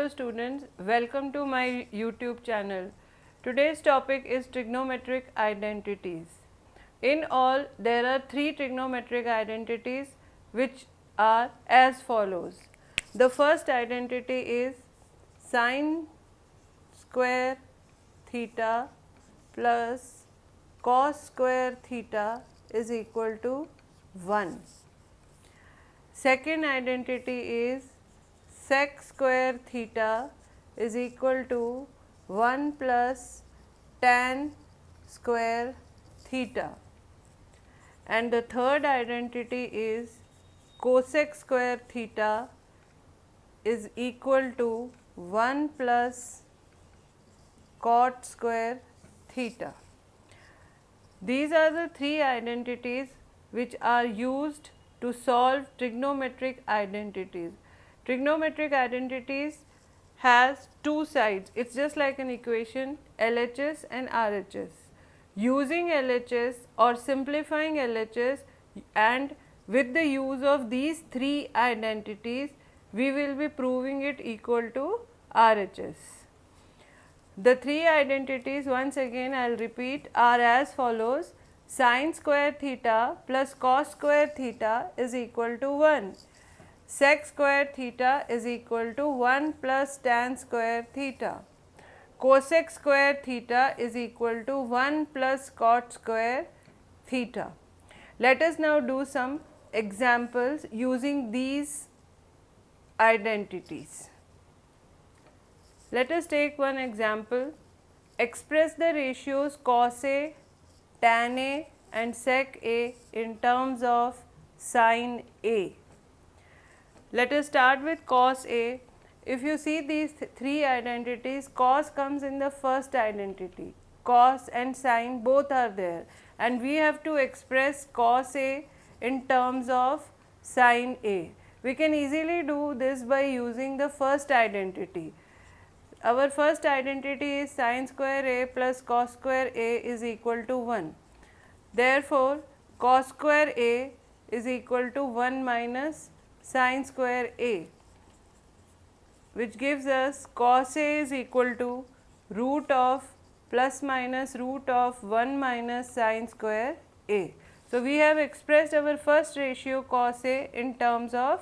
Hello students, welcome to my YouTube channel. Today's topic is trigonometric identities. In all, there are three trigonometric identities which are as follows. The first identity is sine square theta plus cos square theta is equal to 1. Second identity is sec square theta is equal to 1 plus tan square theta, and the third identity is cosec square theta is equal to 1 plus cot square theta. These are the three identities which are used to solve trigonometric identities. Trigonometric identities has two sides. It's just like an equation, LHS and RHS. Using LHS or simplifying LHS and with the use of these three identities, we will be proving it equal to RHS. The three identities, once again I will repeat, are as follows: sine square theta plus cos square theta is equal to 1. Sec square theta is equal to 1 plus tan square theta. Cosec square theta is equal to 1 plus cot square theta. Let us now do some examples using these identities. Let us take one example. Express the ratios cos A, tan A and sec A in terms of sin A. Let us start with cos A. If you see these three identities, cos comes in the first identity. Cos and sin both are there, and we have to express cos A in terms of sin A. We can easily do this by using the first identity. Our first identity is sin square A plus cos square A is equal to 1. Therefore, cos square A is equal to 1 minus sin square A, which gives us cos A is equal to root of plus minus root of 1 minus sin square A. So, we have expressed our first ratio cos A in terms of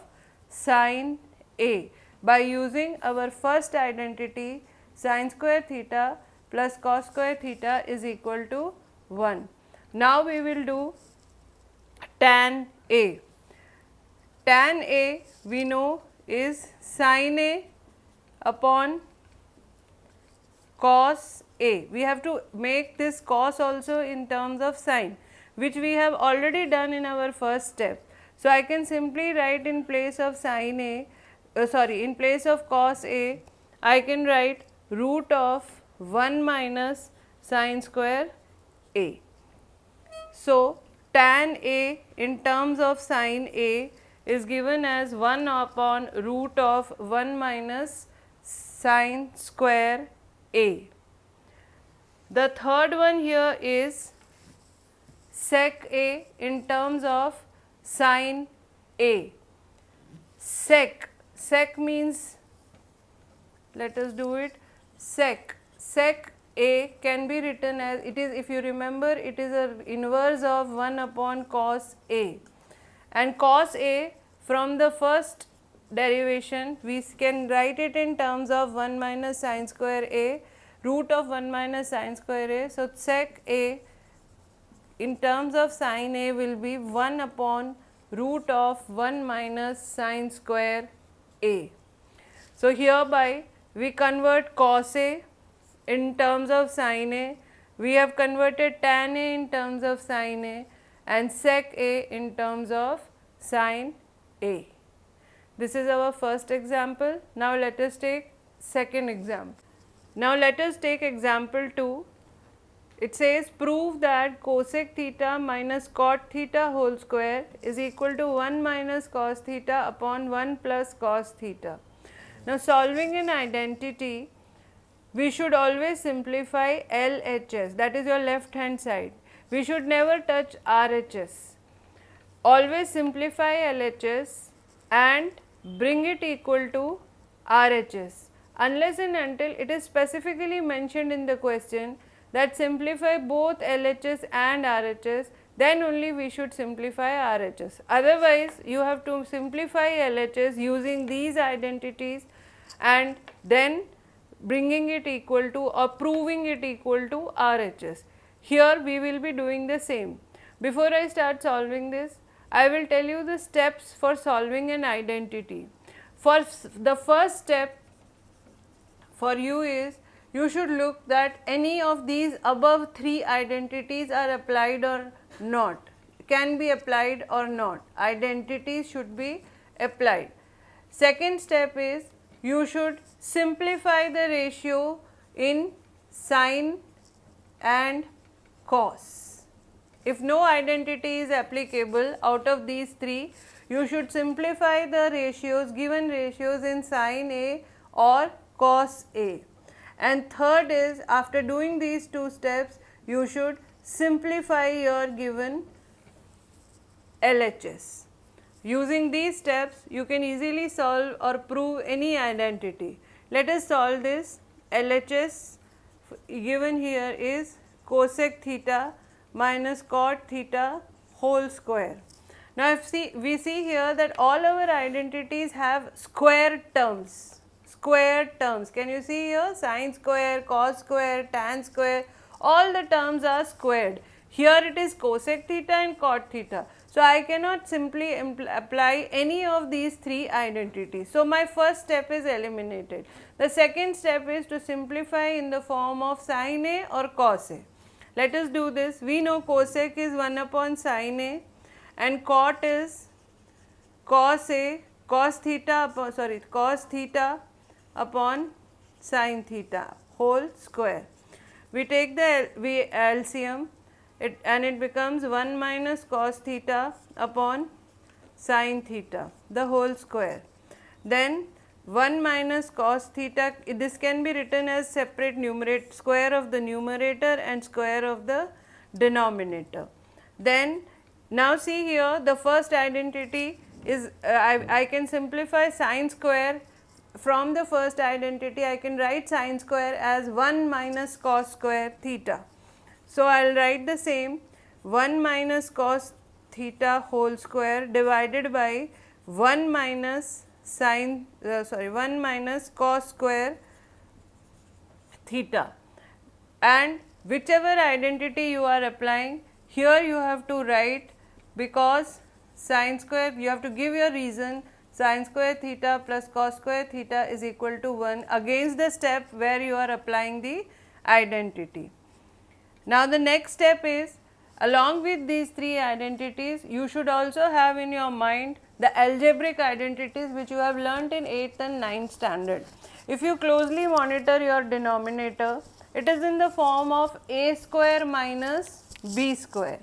sin A by using our first identity sin square theta plus cos square theta is equal to 1. Now, we will do tan A. Tan A we know is sin A upon cos A. We have to make this cos also in terms of sin, which we have already done in our first step. So, I can simply write in place of sin A, in place of cos A, I can write root of 1 minus sin square A. So, tan A in terms of sin A is given as 1 upon root of 1 minus sin square A. The third one here is sec A in terms of sin A. Sec means, let us do it, sec A can be written as, it is, if you remember, it is a inverse of 1 upon cos A, and cos A from the first derivation we can write it in terms of 1 minus sin square A, root of 1 minus sin square A. So, sec A in terms of sin A will be 1 upon root of 1 minus sin square A. So, hereby we convert cos A in terms of sin A, we have converted tan A in terms of sin A and sec A in terms of sin A. This is our first example. Now, let us take second example. Now, let us take example 2. It says prove that cosec theta minus cot theta whole square is equal to 1 minus cos theta upon 1 plus cos theta. Now, solving an identity, we should always simplify LHS, that is your left hand side. We should never touch RHS. Always simplify LHS and bring it equal to RHS. unless and until it is specifically mentioned in the question that simplify both LHS and RHS, then only we should simplify RHS. Otherwise, you have to simplify LHS using these identities and then bringing it equal to or proving it equal to RHS. Here we will be doing the same. Before I start solving this, I will tell you the steps for solving an identity. For the first step for you is, you should look that any of these above 3 identities are applied or not, can be applied or not. Identities should be applied. Second step is, you should simplify the ratio in sine and cos. If no identity is applicable out of these 3, you should simplify the ratios, given ratios in sine A or cos A. And third is, after doing these 2 steps, you should simplify your given LHS. Using these steps, you can easily solve or prove any identity. Let us solve this. LHS given here is cosec theta minus cot theta whole square. Now, if we see here that all our identities have square terms. Can you see here? Sine square, cos square, tan square, all the terms are squared. Here it is cosec theta and cot theta. So, I cannot simply apply any of these 3 identities. So, my first step is eliminated. The second step is to simplify in the form of sine A or cos A. Let us do this. We know cosec is 1 upon sine A and cot is cos A, cos theta upon sine theta whole square. We take the LCM and it becomes 1 minus cos theta upon sine theta the whole square. Then 1 minus cos theta, this can be written as separate numerator, square of the numerator and square of the denominator. Then now see here, the first identity is I can simplify sine square. From the first identity, I can write sine square as 1 minus cos square theta. So, I will write the same 1 minus cos theta whole square divided by 1 minus cos square theta, and whichever identity you are applying, here you have to write, because sine square, you have to give your reason, sine square theta plus cos square theta is equal to 1 against the step where you are applying the identity. Now, the next step is, along with these 3 identities, you should also have in your mind the algebraic identities which you have learnt in 8th and 9th standard. If you closely monitor your denominator, it is in the form of a square minus b square.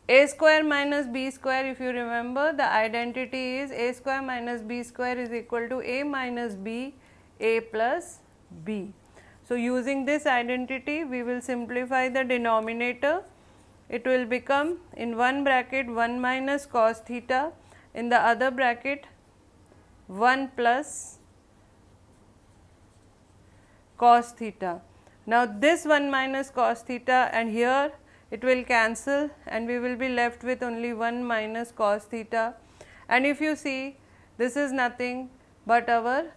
A square minus b square, if you remember, the identity is a square minus b square is equal to a minus b, a plus b. So, using this identity, we will simplify the denominator. It will become, in one bracket 1 minus cos theta, in the other bracket 1 plus cos theta. Now, this 1 minus cos theta and here it will cancel and we will be left with only 1 minus cos theta, and if you see, this is nothing but our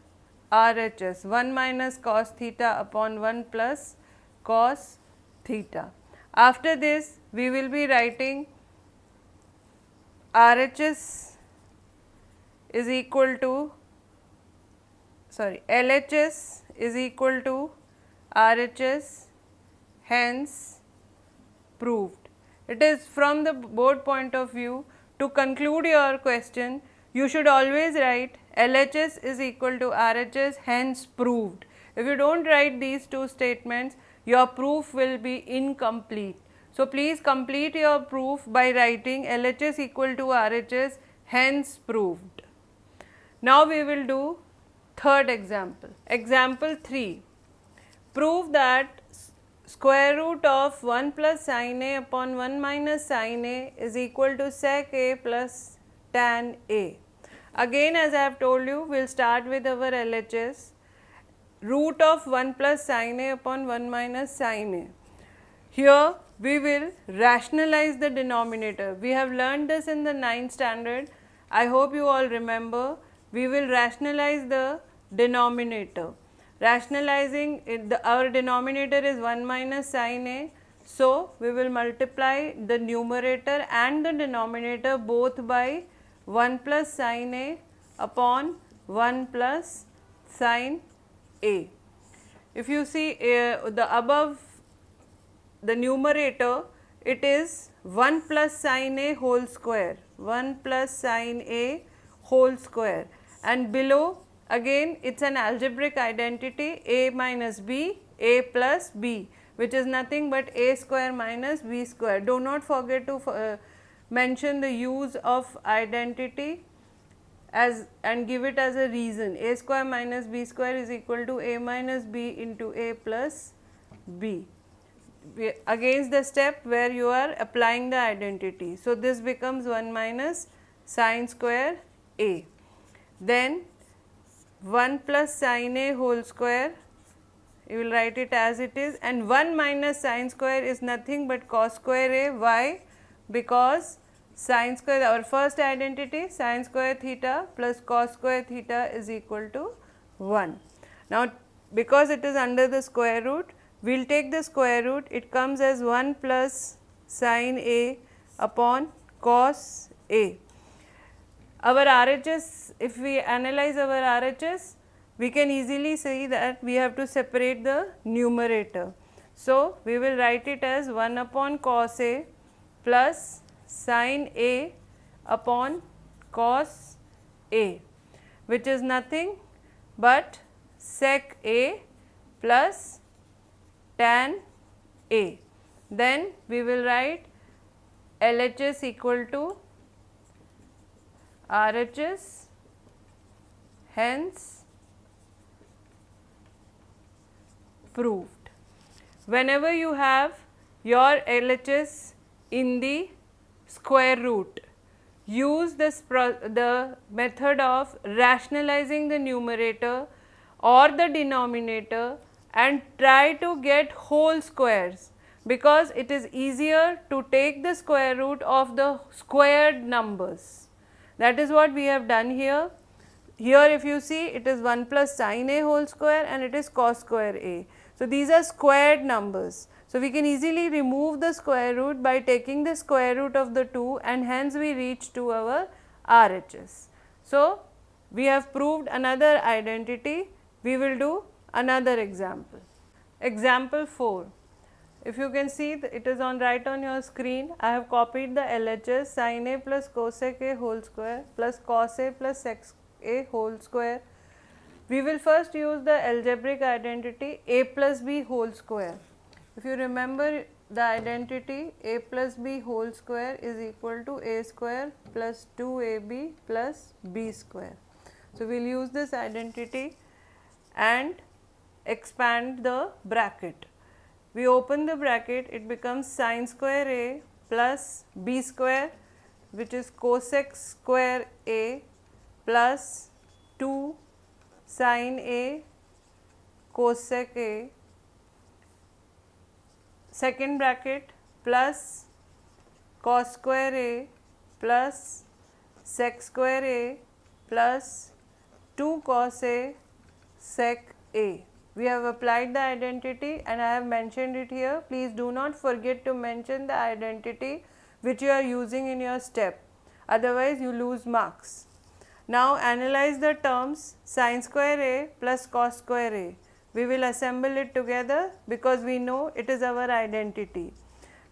RHS, 1 minus cos theta upon 1 plus cos theta. After this, we will be writing RHS is equal to, LHS is equal to RHS, hence proved. It is from the board point of view, to conclude your question, you should always write LHS is equal to RHS, hence proved. If you do not write these 2 statements, your proof will be incomplete. So, please complete your proof by writing LHS equal to RHS, hence proved. Now, we will do third example. Example 3. Prove that square root of 1 plus sin A upon 1 minus sin A is equal to sec A plus tan A. Again, as I have told you, we will start with our LHS. root of 1 plus sin a upon 1 minus sin a. Here we will rationalize the denominator. We have learned this in the 9th standard. I hope you all remember. We will rationalize the denominator. Rationalizing it, our denominator is 1 minus sin a. So, we will multiply the numerator and the denominator both by 1 plus sin a upon 1 plus sin a. If you see the above, the numerator, it is 1 plus sin a whole square, 1 plus sin a whole square, and below again it is an algebraic identity a minus b, a plus b, which is nothing but a square minus b square. Do not forget to mention the use of identity as and give it as a reason. A square minus b square is equal to a minus b into a plus b, against the step where you are applying the identity. So, this becomes 1 minus sin square a. Then 1 plus sin a whole square, you will write it as it is, and 1 minus sin square is nothing but cos square a. Why? Because sin square, our first identity, sin square theta plus cos square theta is equal to 1. Now, because it is under the square root, we will take the square root, it comes as 1 plus sin a upon cos a. Our RHS, if we analyze our RHS, we can easily see that we have to separate the numerator. So, we will write it as 1 upon cos a plus sin a upon cos a, which is nothing but sec a plus tan a. Then we will write LHS equal to RHS, hence proved. Whenever you have your LHS in the square root, use the method of rationalizing the numerator or the denominator and try to get whole squares, because it is easier to take the square root of the squared numbers. That is what we have done here. Here if you see, it is 1 plus sin a whole square and it is cos square a. So, these are squared numbers. So, we can easily remove the square root by taking the square root of the two, and hence we reach to our RHS. So, we have proved another identity. We will do another example. Example 4. If you can see, it is on right on your screen. I have copied the LHS sin a plus cosec a whole square plus cos a plus sec a whole square. We will first use the algebraic identity a plus b whole square. If you remember the identity, a plus b whole square is equal to a square plus 2ab plus b square. So, we will use this identity and expand the bracket. We open the bracket, it becomes sin square a plus b square, which is cosec square a plus 2 sin a cosec a, second bracket, plus cos square a plus sec square a plus 2 cos a sec a. We have applied the identity and I have mentioned it here. Please do not forget to mention the identity which you are using in your step, otherwise you lose marks. Now, analyze the terms sin square a plus cos square a. We will assemble it together because we know it is our identity.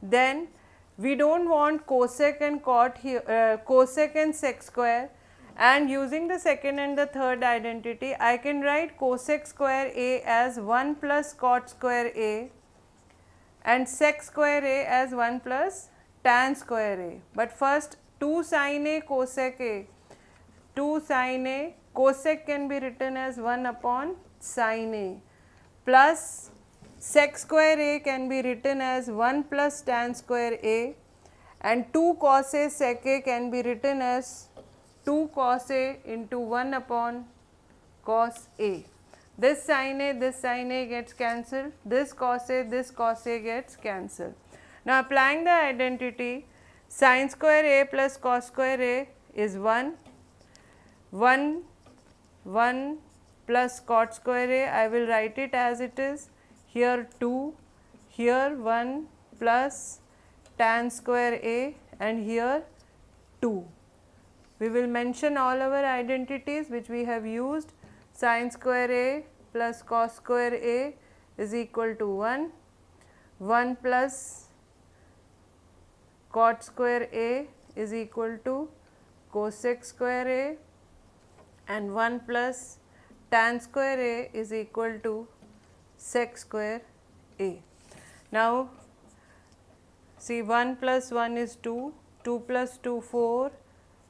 Then we do not want cosec and cot here, cosec and sec square, and using the second and the third identity, I can write cosec square a as 1 plus cot square a and sec square a as 1 plus tan square a. But first 2 sin a cosec a, 2 sin a cosec can be written as 1 upon sin a, plus sec square a can be written as 1 plus tan square a, and 2 cos a sec a can be written as 2 cos a into 1 upon cos a. this sin A gets cancelled, this cos A gets cancelled. Now applying the identity, sin square A plus cos square A is 1, 1, 1 plus cot square A, I will write it as it is, here 2, here 1 plus tan square A, and here 2. We will mention all our identities which we have used. Sin square A plus cos square A is equal to 1, 1 plus cot square A is equal to cosec square A, and 1 plus tan square A is equal to sec square A. Now see, 1 plus 1 is 2, 2 plus 2 4,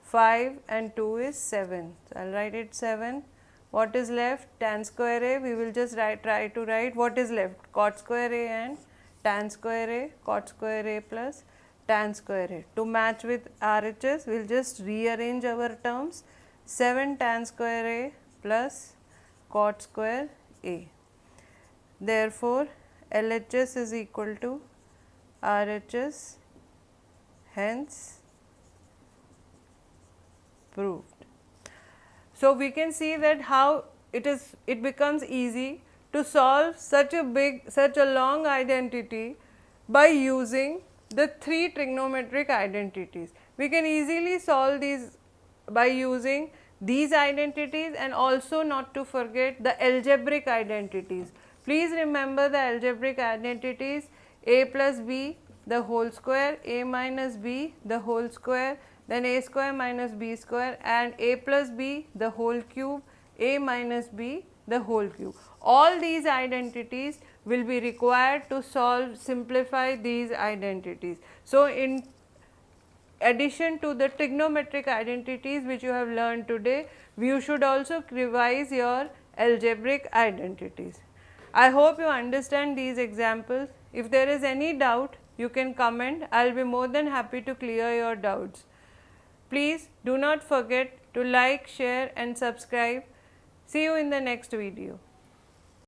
5 and 2 is 7. So, I will write it 7. What is left? Tan square A, we will just try to write what is left, cot square A and tan square A, cot square A plus tan square A. To match with RHS, we will just rearrange our terms, 7 tan square A plus cot square A. Therefore, LHS is equal to RHS, hence proved. So, we can see that how it becomes easy to solve such a long identity by using the 3 trigonometric identities. We can easily solve these by using these identities, and also not to forget the algebraic identities. Please remember the algebraic identities: a plus b the whole square, a minus b the whole square, then a square minus b square, and a plus b the whole cube, a minus b the whole cube. All these identities will be required to simplify these identities. So, in addition to the trigonometric identities which you have learned today, you should also revise your algebraic identities. I hope you understand these examples. If there is any doubt, you can comment. I will be more than happy to clear your doubts. Please do not forget to like, share and subscribe. See you in the next video.